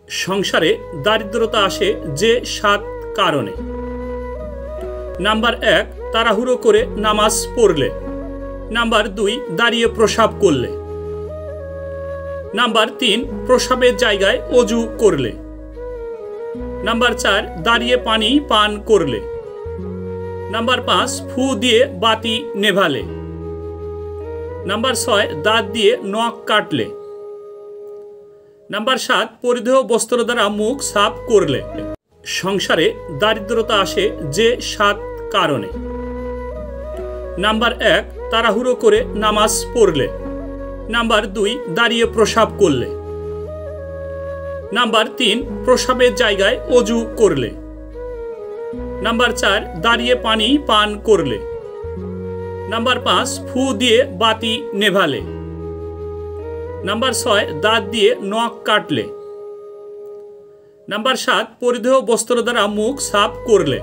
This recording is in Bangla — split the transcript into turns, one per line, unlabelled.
সংসারে দারিদ্রতা আসে যে 7 কারণে। নাম্বার 1, তাড়াহুড়ো করে নামাজ পড়লে। নাম্বার 2, দাঁড়িয়ে প্রসাব করলে। নাম্বার 3, প্রসাবের জায়গায় অজু করলে। নাম্বার 4, দাঁড়িয়ে পানি পান করলে। নাম্বার 5, ফু দিয়ে বাতি নেভালে। নাম্বার 6, দাঁত দিয়ে নখ কাটলে। নাম্বার 7, পরিধেয় বস্ত্র দ্বারা মুখ সাফ করলে। সংসারে দারিদ্রতা আসে যে 7 কারণে। নাম্বার 1, তাড়াহুড়ো করে নামাজ পড়লে। নাম্বার 2, দাঁড়িয়ে প্রসাব করলে। নাম্বার 3, প্রসাবের জায়গায় অজু করলে। নাম্বার 4, দাঁড়িয়ে পানি পান করলে। নাম্বার 5, ফু দিয়ে বাতি নেভালে। নাম্বার 6, দাঁত দিয়ে নখ কাটলে। নাম্বার 7, পরিধেয় বস্ত্র দ্বারা মুখ সাফ করলে।